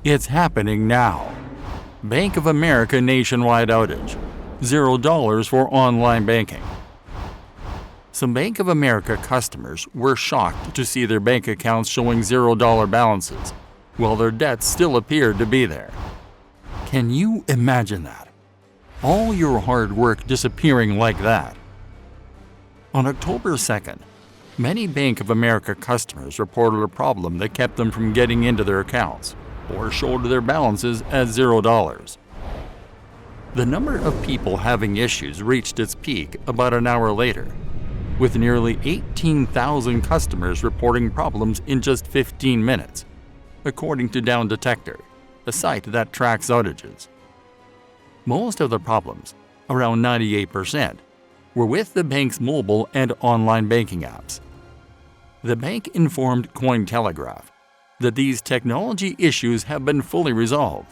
It's happening now. Bank of America nationwide outage. $0 for online banking. Some Bank of America customers were shocked to see their bank accounts showing $0 balances, while their debts still appeared to be there. Can you imagine that? All your hard work disappearing like that. On October 2nd, many Bank of America customers reported a problem that kept them from getting into their accounts or showed their balances as $0. The number of people having issues reached its peak about an hour later, with nearly 18,000 customers reporting problems in just 15 minutes, according to Down Detector, a site that tracks outages. Most of the problems, around 98%, were with the bank's mobile and online banking apps. The bank informed Cointelegraph that these technology issues have been fully resolved.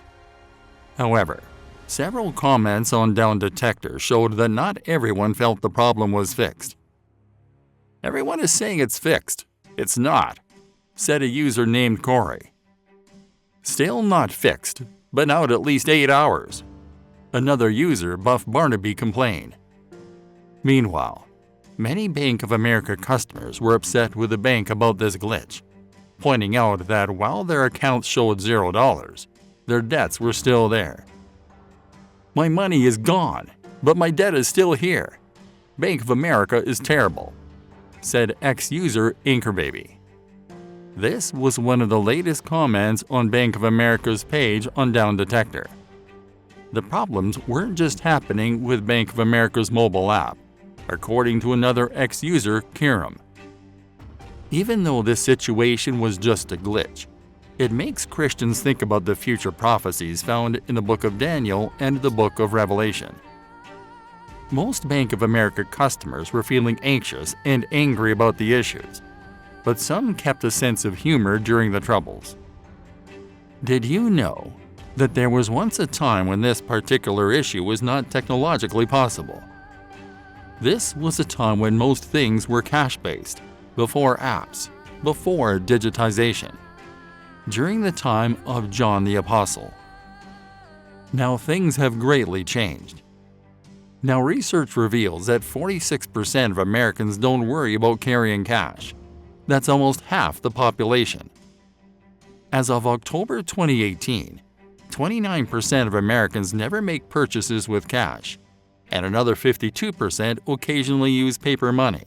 However, several comments on Down Detector showed that not everyone felt the problem was fixed. "Everyone is saying it's fixed. It's not," said a user named Corey. "Still not fixed, but out at least 8 hours," another user, Buff Barnaby, complained. Meanwhile, many Bank of America customers were upset with the bank about this glitch, pointing out that while their accounts showed $0, their debts were still there. "My money is gone, but my debt is still here. Bank of America is terrible," said ex-user Anchorbaby. This was one of the latest comments on Bank of America's page on Down Detector. The problems weren't just happening with Bank of America's mobile app, according to another ex-user, Kiram. Even though this situation was just a glitch, it makes Christians think about the future prophecies found in the book of Daniel and the book of Revelation. Most Bank of America customers were feeling anxious and angry about the issues, but some kept a sense of humor during the troubles. Did you know that there was once a time when this particular issue was not technologically possible? This was a time when most things were cash-based, before apps, before digitization, during the time of John the Apostle. Now things have greatly changed. Now research reveals that 46% of Americans don't worry about carrying cash. That's almost half the population. As of October 2018, 29% of Americans never make purchases with cash, and another 52% occasionally use paper money.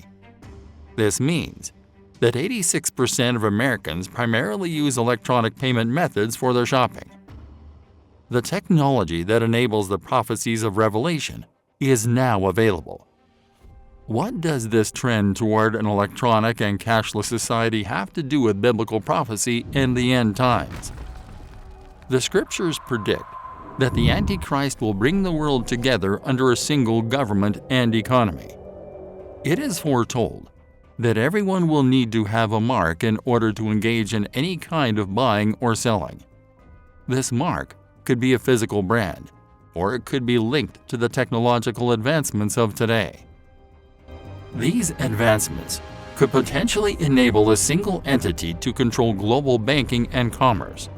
This means that 86% of Americans primarily use electronic payment methods for their shopping. The technology that enables the prophecies of Revelation is now available. What does this trend toward an electronic and cashless society have to do with biblical prophecy and the end times? The scriptures predict that the Antichrist will bring the world together under a single government and economy. It is foretold that everyone will need to have a mark in order to engage in any kind of buying or selling. This mark could be a physical brand, or it could be linked to the technological advancements of today. These advancements could potentially enable a single entity to control global banking and commerce,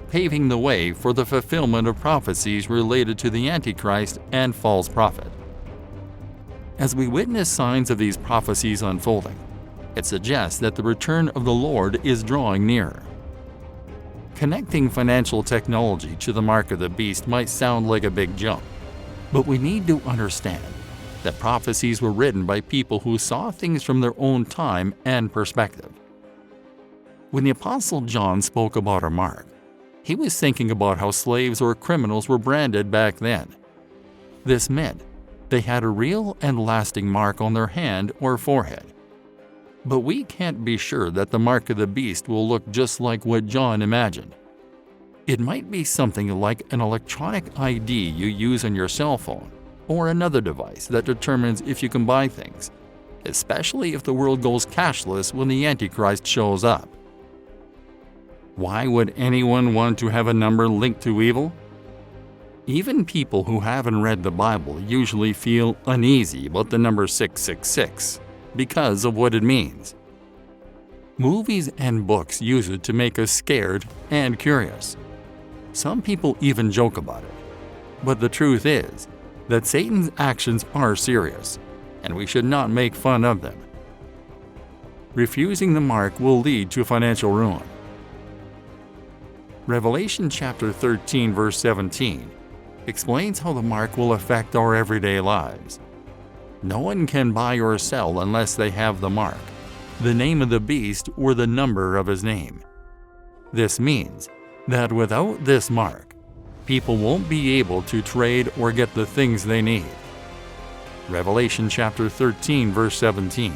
paving the way for the fulfillment of prophecies related to the Antichrist and false prophet. As we witness signs of these prophecies unfolding, it suggests that the return of the Lord is drawing nearer. Connecting financial technology to the mark of the beast might sound like a big jump, but we need to understand that prophecies were written by people who saw things from their own time and perspective. When the Apostle John spoke about a mark, he was thinking about how slaves or criminals were branded back then. This meant they had a real and lasting mark on their hand or forehead. But we can't be sure that the mark of the beast will look just like what John imagined. It might be something like an electronic ID you use on your cell phone, or another device that determines if you can buy things, especially if the world goes cashless when the Antichrist shows up. Why would anyone want to have a number linked to evil? Even people who haven't read the Bible usually feel uneasy about the number 666 because of what it means. Movies and books use it to make us scared and curious. Some people even joke about it. But the truth is that Satan's actions are serious, and we should not make fun of them. Refusing the mark will lead to financial ruin. Revelation chapter 13 verse 17 explains how the mark will affect our everyday lives. No one can buy or sell unless they have the mark, the name of the beast, or the number of his name. This means that without this mark, people won't be able to trade or get the things they need. Revelation chapter 13 verse 17.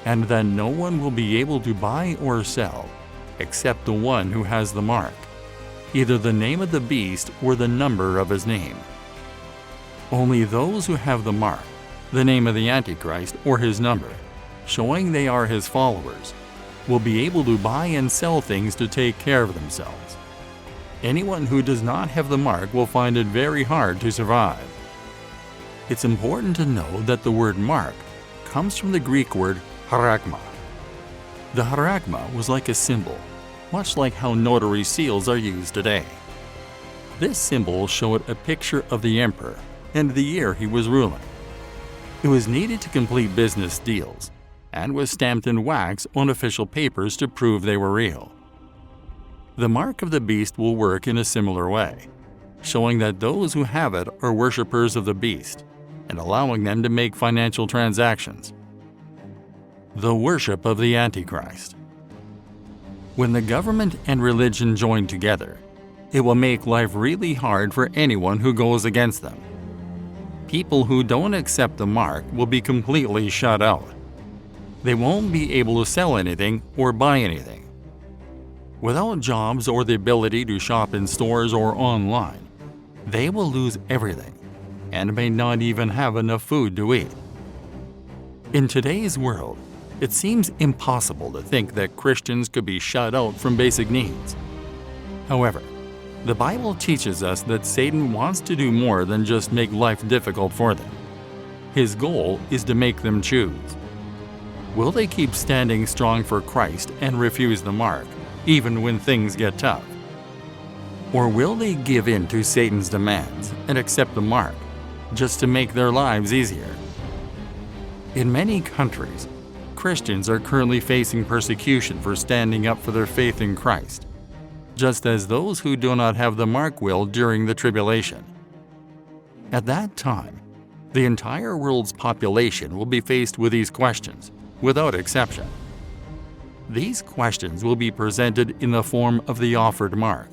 And then no one will be able to buy or sell except the one who has the mark, either the name of the beast or the number of his name. Only those who have the mark, the name of the Antichrist or his number, showing they are his followers, will be able to buy and sell things to take care of themselves. Anyone who does not have the mark will find it very hard to survive. It's important to know that the word mark comes from the Greek word haragma. The haragma was like a symbol, much like how notary seals are used today. This symbol showed a picture of the emperor and the year he was ruling. It was needed to complete business deals and was stamped in wax on official papers to prove they were real. The mark of the beast will work in a similar way, showing that those who have it are worshippers of the beast and allowing them to make financial transactions. The worship of the Antichrist. When the government and religion join together, it will make life really hard for anyone who goes against them. People who don't accept the mark will be completely shut out. They won't be able to sell anything or buy anything. Without jobs or the ability to shop in stores or online, they will lose everything and may not even have enough food to eat. In today's world, it seems impossible to think that Christians could be shut out from basic needs. However, the Bible teaches us that Satan wants to do more than just make life difficult for them. His goal is to make them choose. Will they keep standing strong for Christ and refuse the mark, even when things get tough? Or will they give in to Satan's demands and accept the mark, just to make their lives easier? In many countries, Christians are currently facing persecution for standing up for their faith in Christ, just as those who do not have the mark will during the tribulation. At that time, the entire world's population will be faced with these questions, without exception. These questions will be presented in the form of the offered mark,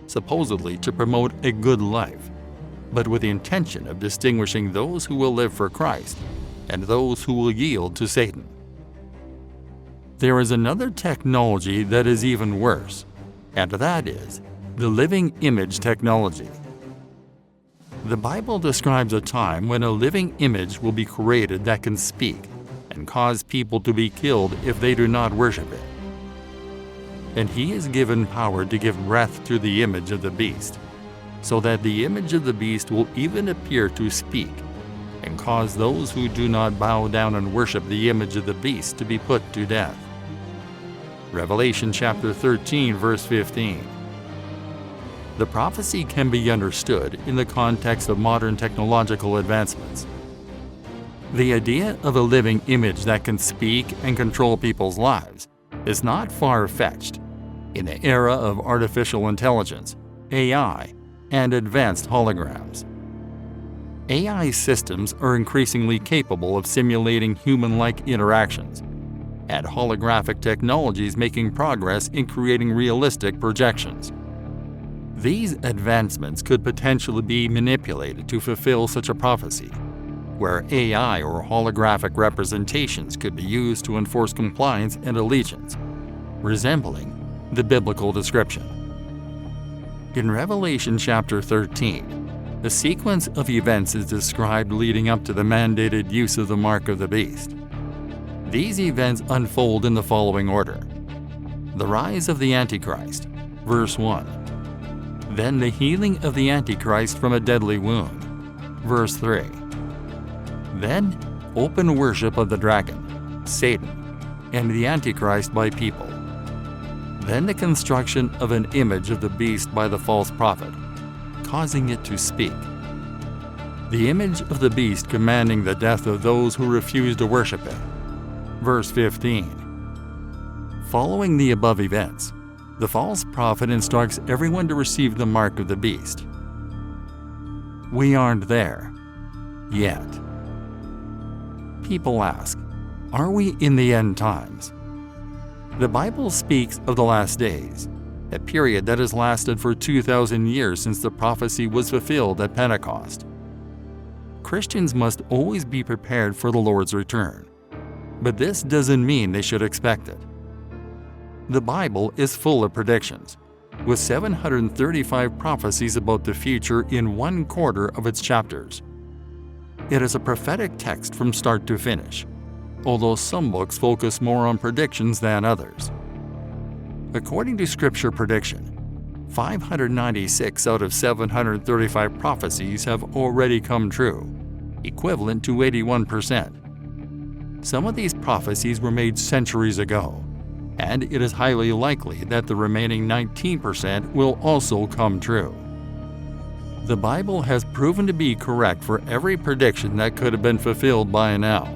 supposedly to promote a good life, but with the intention of distinguishing those who will live for Christ and those who will yield to Satan. There is another technology that is even worse, and that is the living image technology. The Bible describes a time when a living image will be created that can speak and cause people to be killed if they do not worship it. And he is given power to give breath to the image of the beast, so that the image of the beast will even appear to speak and cause those who do not bow down and worship the image of the beast to be put to death. Revelation chapter 13 verse 15. The prophecy can be understood in the context of modern technological advancements. The idea of a living image that can speak and control people's lives is not far-fetched in the era of artificial intelligence, AI, and advanced holograms. AI systems are increasingly capable of simulating human-like interactions, and holographic technologies making progress in creating realistic projections. These advancements could potentially be manipulated to fulfill such a prophecy, where AI or holographic representations could be used to enforce compliance and allegiance, resembling the biblical description. In Revelation chapter 13, a sequence of events is described leading up to the mandated use of the mark of the beast. These events unfold in the following order. The rise of the Antichrist, verse 1. Then the healing of the Antichrist from a deadly wound, verse 3. Then open worship of the dragon, Satan, and the Antichrist by people. then the construction of an image of the beast by the false prophet, causing it to speak. The image of the beast commanding the death of those who refuse to worship it. Verse 15. Following the above events, the false prophet instructs everyone to receive the mark of the beast. We aren't there yet. People ask, are we in the end times? The Bible speaks of the last days, a period that has lasted for 2,000 years since the prophecy was fulfilled at Pentecost. Christians must always be prepared for the Lord's return, but this doesn't mean they should expect it. The Bible is full of predictions, with 735 prophecies about the future in 1/4 of its chapters. It is a prophetic text from start to finish, although some books focus more on predictions than others. According to Scripture prediction, 596 out of 735 prophecies have already come true, equivalent to 81%. Some of these prophecies were made centuries ago, and it is highly likely that the remaining 19% will also come true. The Bible has proven to be correct for every prediction that could have been fulfilled by now.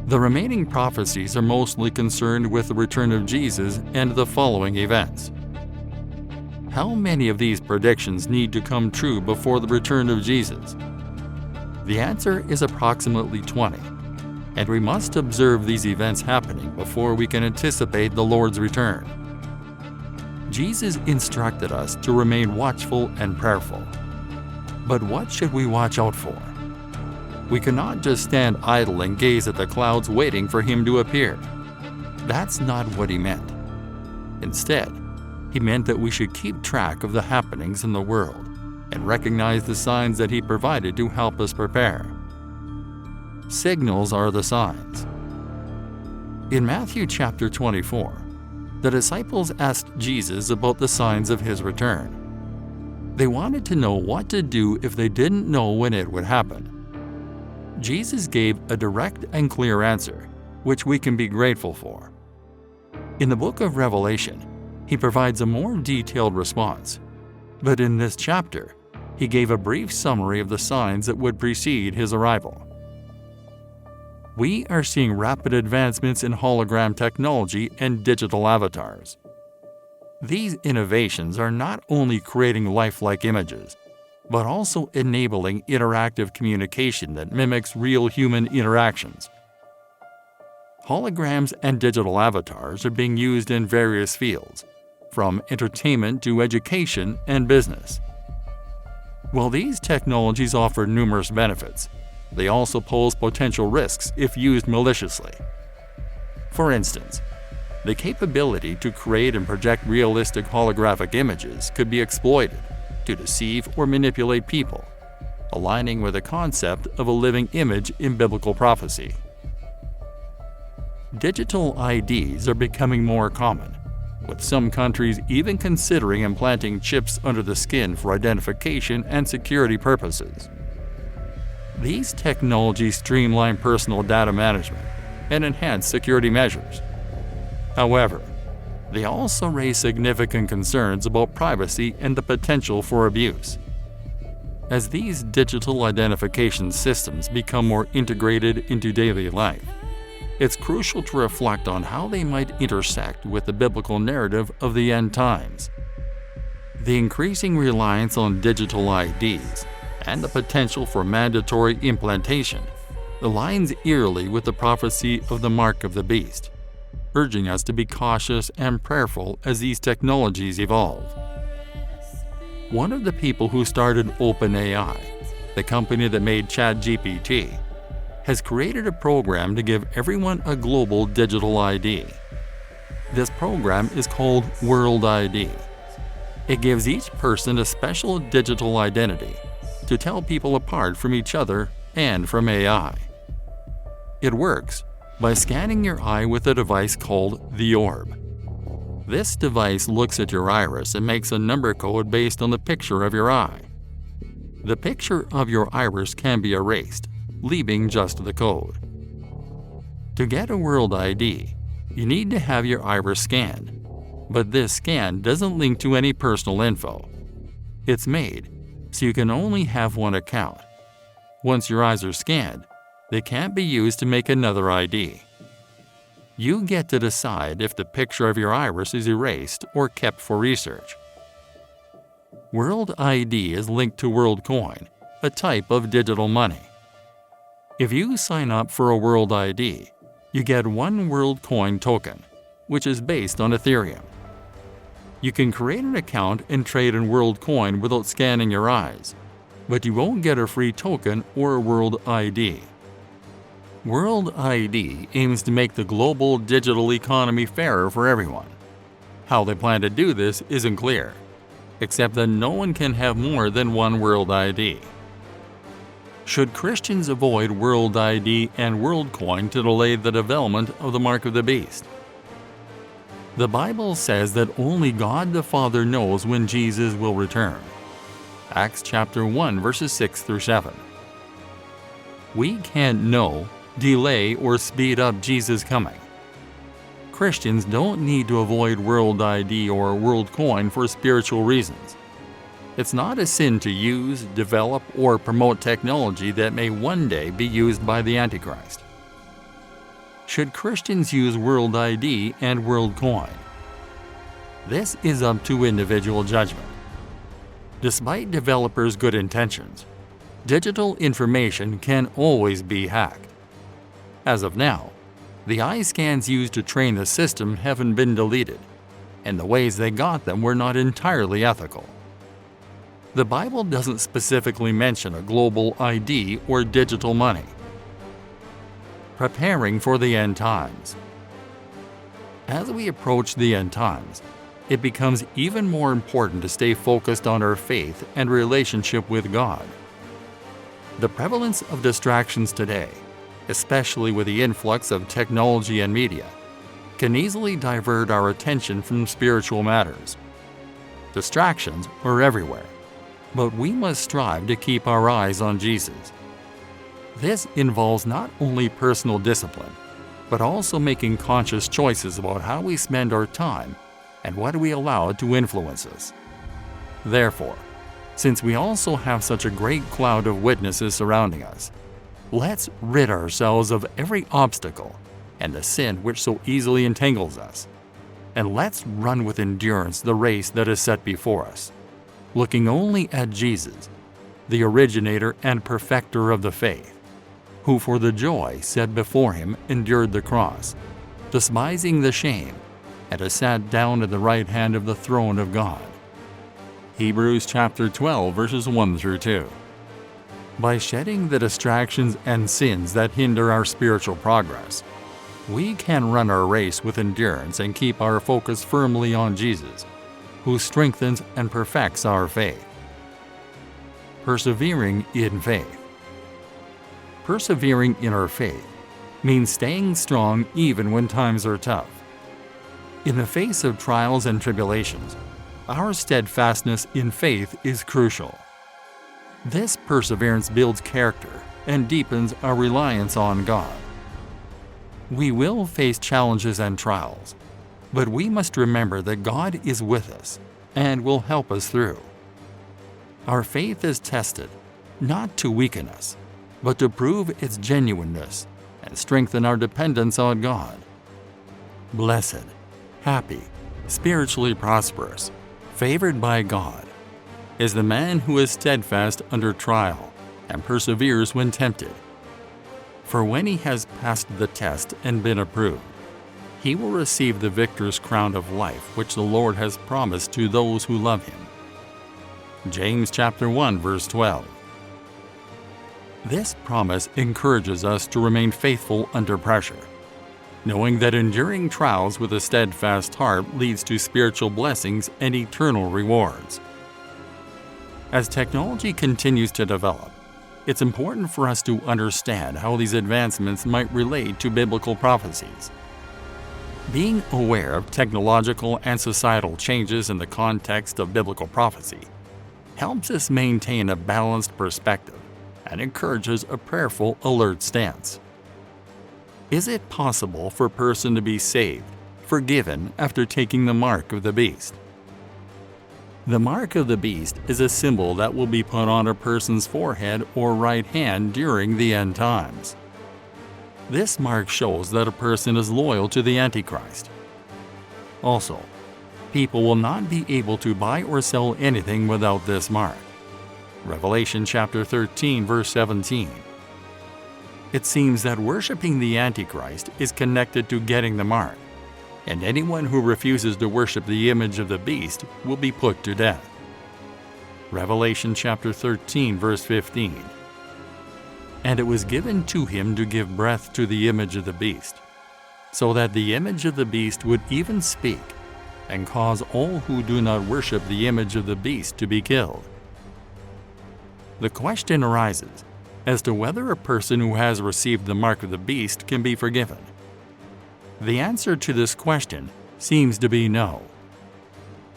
The remaining prophecies are mostly concerned with the return of Jesus and the following events. How many of these predictions need to come true before the return of Jesus? The answer is approximately 20, and we must observe these events happening before we can anticipate the Lord's return. Jesus instructed us to remain watchful and prayerful. But what should we watch out for? We cannot just stand idle and gaze at the clouds waiting for Him to appear. That's not what He meant. Instead, He meant that we should keep track of the happenings in the world and recognize the signs that He provided to help us prepare. Signals are the signs. In Matthew chapter 24, the disciples asked Jesus about the signs of His return. They wanted to know what to do if they didn't know when it would happen. Jesus gave a direct and clear answer, which we can be grateful for. In the book of Revelation, He provides a more detailed response, but in this chapter, He gave a brief summary of the signs that would precede His arrival. We are seeing rapid advancements in hologram technology and digital avatars. These innovations are not only creating lifelike images, but also enabling interactive communication that mimics real human interactions. Holograms and digital avatars are being used in various fields, from entertainment to education and business. While these technologies offer numerous benefits, they also pose potential risks if used maliciously. For instance, the capability to create and project realistic holographic images could be exploited to deceive or manipulate people, aligning with the concept of a living image in biblical prophecy. Digital IDs are becoming more common, with some countries even considering implanting chips under the skin for identification and security purposes. These technologies streamline personal data management and enhance security measures. However, they also raise significant concerns about privacy and the potential for abuse. As these digital identification systems become more integrated into daily life, it's crucial to reflect on how they might intersect with the biblical narrative of the end times. The increasing reliance on digital IDs and the potential for mandatory implantation aligns eerily with the prophecy of the mark of the beast, urging us to be cautious and prayerful as these technologies evolve. One of the people who started OpenAI, the company that made ChatGPT, has created a program to give everyone a global digital ID. This program is called World ID. It gives each person a special digital identity to tell people apart from each other and from AI. It works by scanning your eye with a device called the Orb. This device looks at your iris and makes a number code based on the picture of your eye. The picture of your iris can be erased, leaving just the code. To get a World ID, you need to have your iris scanned, But this scan doesn't link to any personal info. It's made so you can only have one account. Once your eyes are scanned, they can't be used to make another ID. You get to decide if the picture of your iris is erased or kept for research. World ID is linked to WorldCoin, a type of digital money. If you sign up for a World ID, you get one WorldCoin token, which is based on Ethereum. You can create an account and trade in WorldCoin without scanning your eyes, but you won't get a free token or a World ID. World ID aims to make the global digital economy fairer for everyone. How they plan to do this isn't clear, except that no one can have more than one World ID. Should Christians avoid World ID and WorldCoin to delay the development of the Mark of the Beast? The Bible says that only God the Father knows when Jesus will return. Acts chapter 1 verses 6 through 7. We can't know, delay, or speed up Jesus' coming. Christians don't need to avoid World ID or WorldCoin for spiritual reasons. It's not a sin to use, develop, or promote technology that may one day be used by the Antichrist. Should Christians use World ID and WorldCoin? This is up to individual judgment. Despite developers' good intentions, digital information can always be hacked. As of now, the eye scans used to train the system haven't been deleted, and the ways they got them were not entirely ethical. The Bible doesn't specifically mention a global ID or digital money. Preparing for the end times. As we approach the end times, it becomes even more important to stay focused on our faith and relationship with God. The prevalence of distractions today, especially with the influx of technology and media, can easily divert our attention from spiritual matters. Distractions are everywhere, but we must strive to keep our eyes on Jesus. This involves not only personal discipline, but also making conscious choices about how we spend our time and what we allow to influence us. Therefore, since we also have such a great cloud of witnesses surrounding us, let's rid ourselves of every obstacle and the sin which so easily entangles us, and let's run with endurance the race that is set before us, looking only at Jesus, the originator and perfecter of the faith, who for the joy set before him endured the cross, despising the shame, and has sat down at the right hand of the throne of God. Hebrews chapter 12 verses 1 through 2. By shedding the distractions and sins that hinder our spiritual progress, we can run our race with endurance and keep our focus firmly on Jesus, who strengthens and perfects our faith. Persevering in faith. Persevering in our faith means staying strong even when times are tough. In the face of trials and tribulations, our steadfastness in faith is crucial. This perseverance builds character and deepens our reliance on God. We will face challenges and trials, but we must remember that God is with us and will help us through. Our faith is tested, not to weaken us, but to prove its genuineness and strengthen our dependence on God. Blessed, happy, spiritually prosperous, favored by God, is the man who is steadfast under trial and perseveres when tempted. For when he has passed the test and been approved, he will receive the victor's crown of life which the Lord has promised to those who love him. James chapter 1 verse 12. This promise encourages us to remain faithful under pressure, knowing that enduring trials with a steadfast heart leads to spiritual blessings and eternal rewards. As technology continues to develop, it's important for us to understand how these advancements might relate to biblical prophecies. Being aware of technological and societal changes in the context of biblical prophecy helps us maintain a balanced perspective and encourages a prayerful, alert stance. Is it possible for a person to be saved, forgiven after taking the mark of the beast. The mark of the beast is a symbol that will be put on a person's forehead or right hand during the end times. This mark shows that a person is loyal to the Antichrist. Also, people will not be able to buy or sell anything without this mark. Revelation chapter 13, verse 17. It seems that worshiping the Antichrist is connected to getting the mark, and anyone who refuses to worship the image of the beast will be put to death. Revelation chapter 13, verse 15. And it was given to him to give breath to the image of the beast, so that the image of the beast would even speak, and cause all who do not worship the image of the beast to be killed. The question arises as to whether a person who has received the mark of the beast can be forgiven. The answer to this question seems to be no.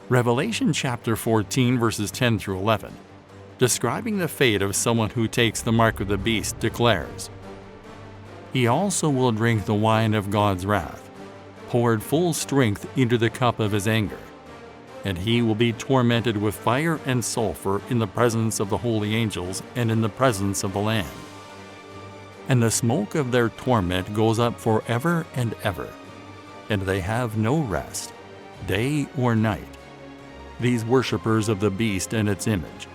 Revelation chapter 14, verses 10 through 11, describing the fate of someone who takes the mark of the beast, declares, "He also will drink the wine of God's wrath, poured full strength into the cup of his anger, and he will be tormented with fire and sulfur in the presence of the holy angels and in the presence of the Lamb. And the smoke of their torment goes up forever and ever, and they have no rest, day or night, these worshippers of the beast and its image,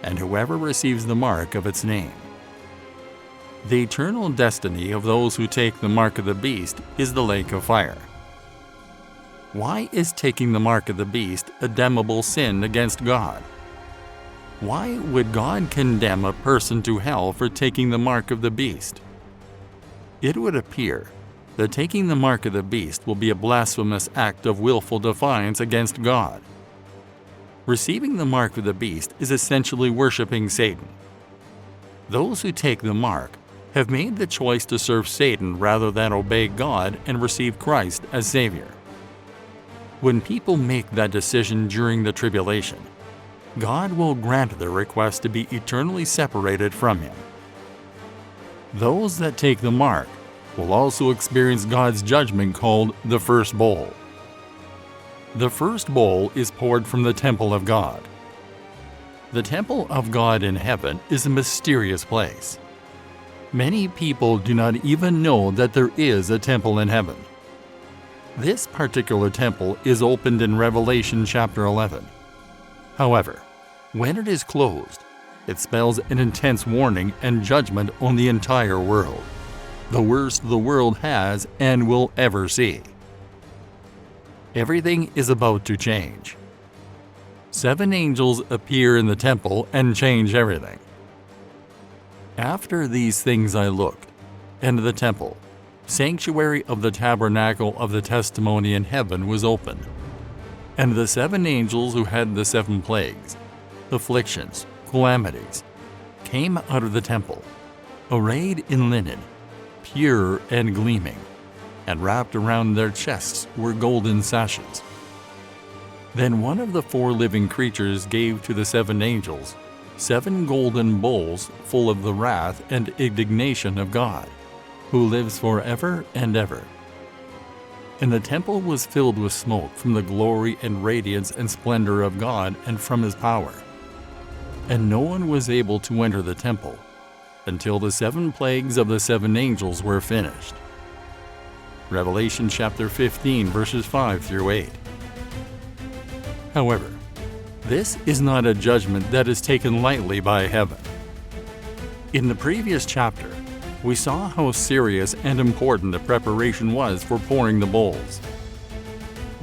and whoever receives the mark of its name." The eternal destiny of those who take the mark of the beast is the lake of fire. Why is taking the mark of the beast a damnable sin against God? Why would God condemn a person to hell for taking the mark of the beast? It would appear that taking the mark of the beast will be a blasphemous act of willful defiance against God. Receiving the mark of the beast is essentially worshiping Satan. Those who take the mark have made the choice to serve Satan rather than obey God and receive Christ as Savior. When people make that decision during the tribulation, God will grant their request to be eternally separated from Him. Those that take the mark will also experience God's judgment called the first bowl. The first bowl is poured from the temple of God. The temple of God in heaven is a mysterious place. Many people do not even know that there is a temple in heaven. This particular temple is opened in Revelation chapter 11. However, when it is closed, it spells an intense warning and judgment on the entire world, the worst the world has and will ever see. Everything is about to change. 7 angels appear in the temple and change everything. After these things I looked, and the temple, sanctuary of the tabernacle of the testimony in heaven, was opened. And the 7 angels who had the 7 plagues, afflictions, calamities, came out of the temple, arrayed in linen, pure and gleaming, and wrapped around their chests were golden sashes. Then one of the 4 living creatures gave to the 7 angels 7 golden bowls full of the wrath and indignation of God, who lives forever and ever. And the temple was filled with smoke from the glory and radiance and splendor of God and from His power. And no one was able to enter the temple until the 7 plagues of the 7 angels were finished. Revelation chapter 15, verses 5 through 8. However, this is not a judgment that is taken lightly by heaven. In the previous chapter, we saw how serious and important the preparation was for pouring the bowls.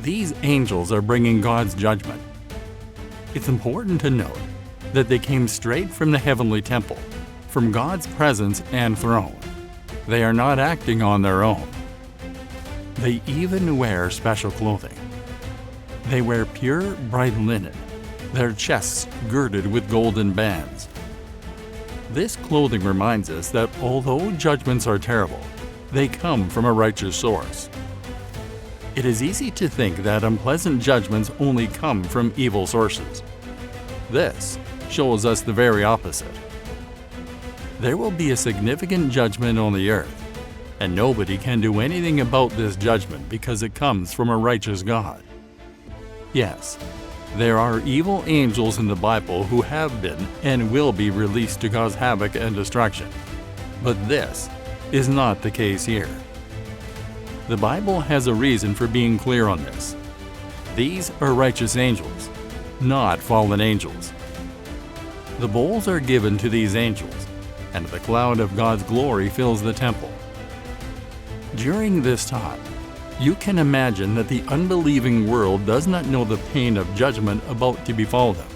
These angels are bringing God's judgment. It's important to note that they came straight from the heavenly temple, from God's presence and throne. They are not acting on their own. They even wear special clothing. They wear pure, bright linen, their chests girded with golden bands. This clothing reminds us that although judgments are terrible, they come from a righteous source. It is easy to think that unpleasant judgments only come from evil sources. This shows us the very opposite. There will be a significant judgment on the earth, and nobody can do anything about this judgment because it comes from a righteous God. Yes, there are evil angels in the Bible who have been and will be released to cause havoc and destruction, but this is not the case here. The Bible has a reason for being clear on this. These are righteous angels, not fallen angels. The bowls are given to these angels, and the cloud of God's glory fills the temple. During this time, you can imagine that the unbelieving world does not know the pain of judgment about to befall them.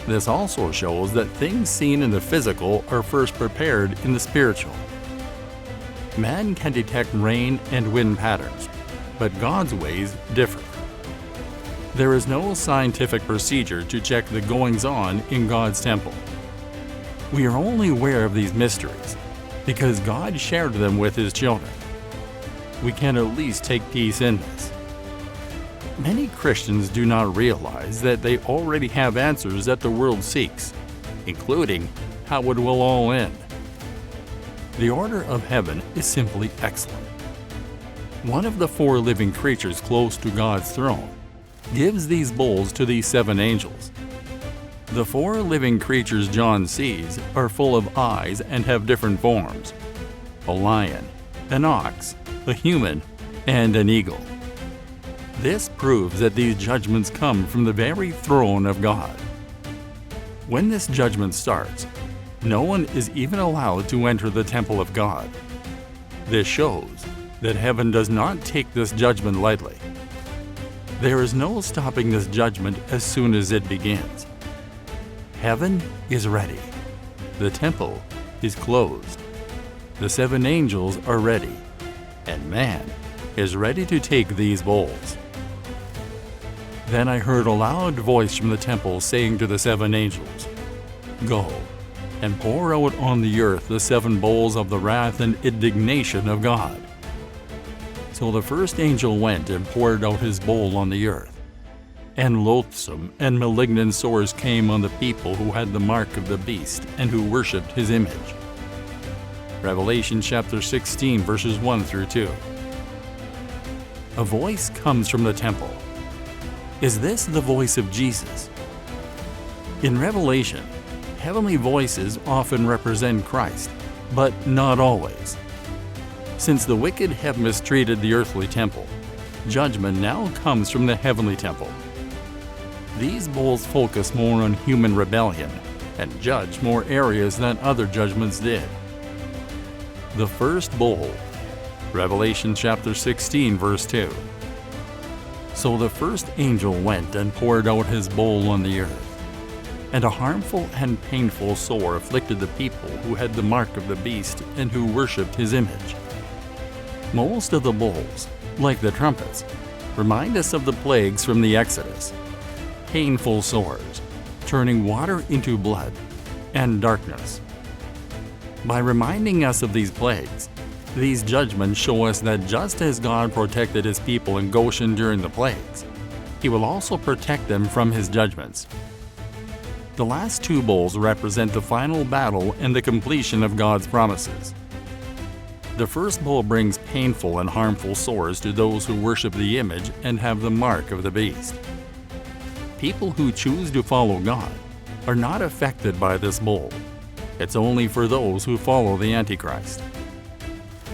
This also shows that things seen in the physical are first prepared in the spiritual. Man can detect rain and wind patterns, but God's ways differ. There is no scientific procedure to check the goings-on in God's temple. We are only aware of these mysteries because God shared them with His children. We can at least take peace in this. Many Christians do not realize that they already have answers that the world seeks, including how it will all end. The order of heaven is simply excellent. One of the 4 living creatures close to God's throne gives these bowls to these 7 angels. The 4 living creatures John sees are full of eyes and have different forms: a lion, an ox, a human, and an eagle. This proves that these judgments come from the very throne of God. When this judgment starts, no one is even allowed to enter the temple of God. This shows that heaven does not take this judgment lightly. There is no stopping this judgment as soon as it begins. Heaven is ready. The temple is closed. The 7 angels are ready, and man is ready to take these bowls. Then I heard a loud voice from the temple saying to the 7 angels, "Go and pour out on the earth the 7 bowls of the wrath and indignation of God." So the first angel went and poured out his bowl on the earth, and loathsome and malignant sores came on the people who had the mark of the beast and who worshipped his image. Revelation chapter 16 verses 1 through 2. A voice comes from the temple. Is this the voice of Jesus? In Revelation, heavenly voices often represent Christ, but not always. Since the wicked have mistreated the earthly temple, judgment now comes from the heavenly temple. These bowls focus more on human rebellion and judge more areas than other judgments did. The first bowl, Revelation chapter 16 verse 2. So the first angel went and poured out his bowl on the earth, and a harmful and painful sore afflicted the people who had the mark of the beast and who worshipped his image. Most of the bowls, like the trumpets, remind us of the plagues from the Exodus: painful sores, turning water into blood, and darkness. By reminding us of these plagues, these judgments show us that just as God protected His people in Goshen during the plagues, He will also protect them from His judgments. The last 2 bowls represent the final battle and the completion of God's promises. The first bowl brings painful and harmful sores to those who worship the image and have the mark of the beast. People who choose to follow God are not affected by this bowl. It's only for those who follow the Antichrist.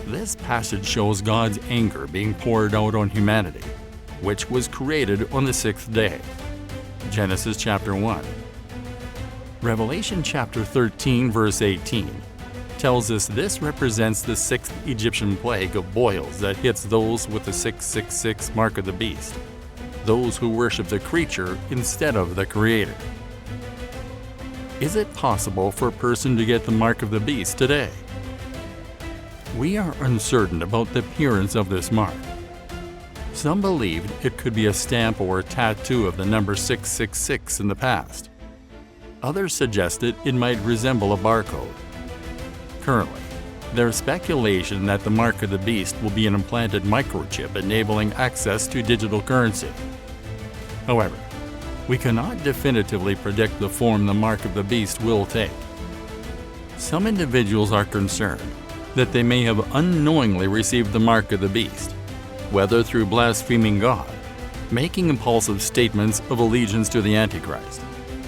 This passage shows God's anger being poured out on humanity, which was created on the 6th day. Genesis chapter 1. Revelation chapter 13 verse 18 tells us this represents the 6th Egyptian plague of boils that hits those with the 666 mark of the beast, those who worship the creature instead of the Creator. Is it possible for a person to get the mark of the beast today? We are uncertain about the appearance of this mark. Some believed it could be a stamp or a tattoo of the number 666 in the past. Others suggested it might resemble a barcode. Currently, there is speculation that the mark of the beast will be an implanted microchip enabling access to digital currency. However, we cannot definitively predict the form the mark of the beast will take. Some individuals are concerned that they may have unknowingly received the mark of the beast, whether through blaspheming God, making impulsive statements of allegiance to the Antichrist,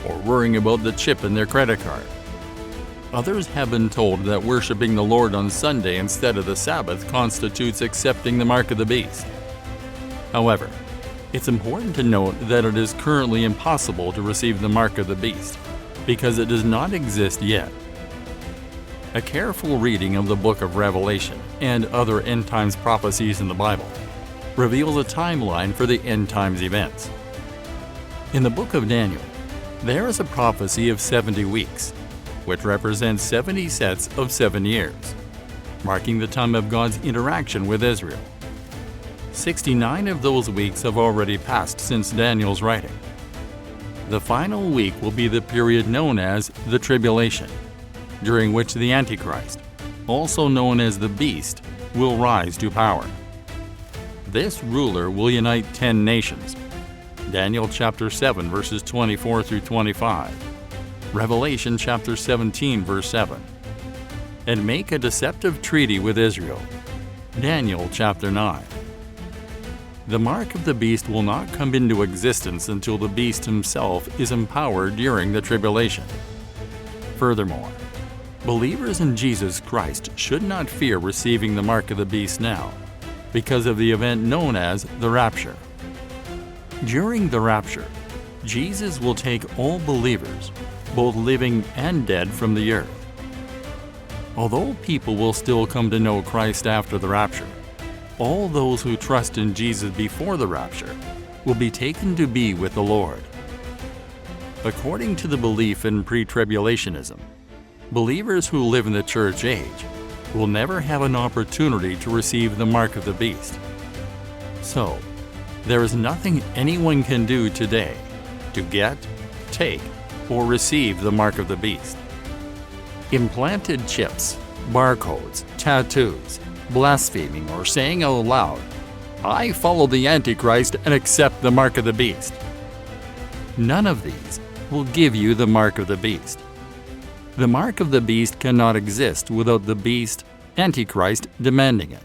or worrying about the chip in their credit card. Others have been told that worshiping the Lord on Sunday instead of the Sabbath constitutes accepting the mark of the beast. However, it's important to note that it is currently impossible to receive the mark of the beast, because it does not exist yet. A careful reading of the book of Revelation and other end times prophecies in the Bible reveals a timeline for the end times events. In the book of Daniel, there is a prophecy of 70 weeks, which represents 70 sets of 7 years, marking the time of God's interaction with Israel. 69 of those weeks have already passed since Daniel's writing. The final week will be the period known as the Tribulation, during which the Antichrist, also known as the Beast, will rise to power. This ruler will unite 10 nations. Daniel chapter 7 verses 24 through 25, Revelation chapter 17 verse 7, and make a deceptive treaty with Israel. Daniel chapter 9. The mark of the beast will not come into existence until the beast himself is empowered during the tribulation. Furthermore, believers in Jesus Christ should not fear receiving the mark of the beast now, because of the event known as the rapture. During the rapture, Jesus will take all believers, both living and dead, from the earth. Although people will still come to know Christ after the rapture, all those who trust in Jesus before the rapture will be taken to be with the Lord. According to the belief in pre-tribulationism, believers who live in the church age will never have an opportunity to receive the mark of the beast. So, there is nothing anyone can do today to get, take, or receive the mark of the beast. Implanted chips, barcodes, tattoos, blaspheming, or saying out loud, "I follow the Antichrist and accept the mark of the beast." None of these will give you the mark of the beast. The mark of the beast cannot exist without the beast, Antichrist, demanding it.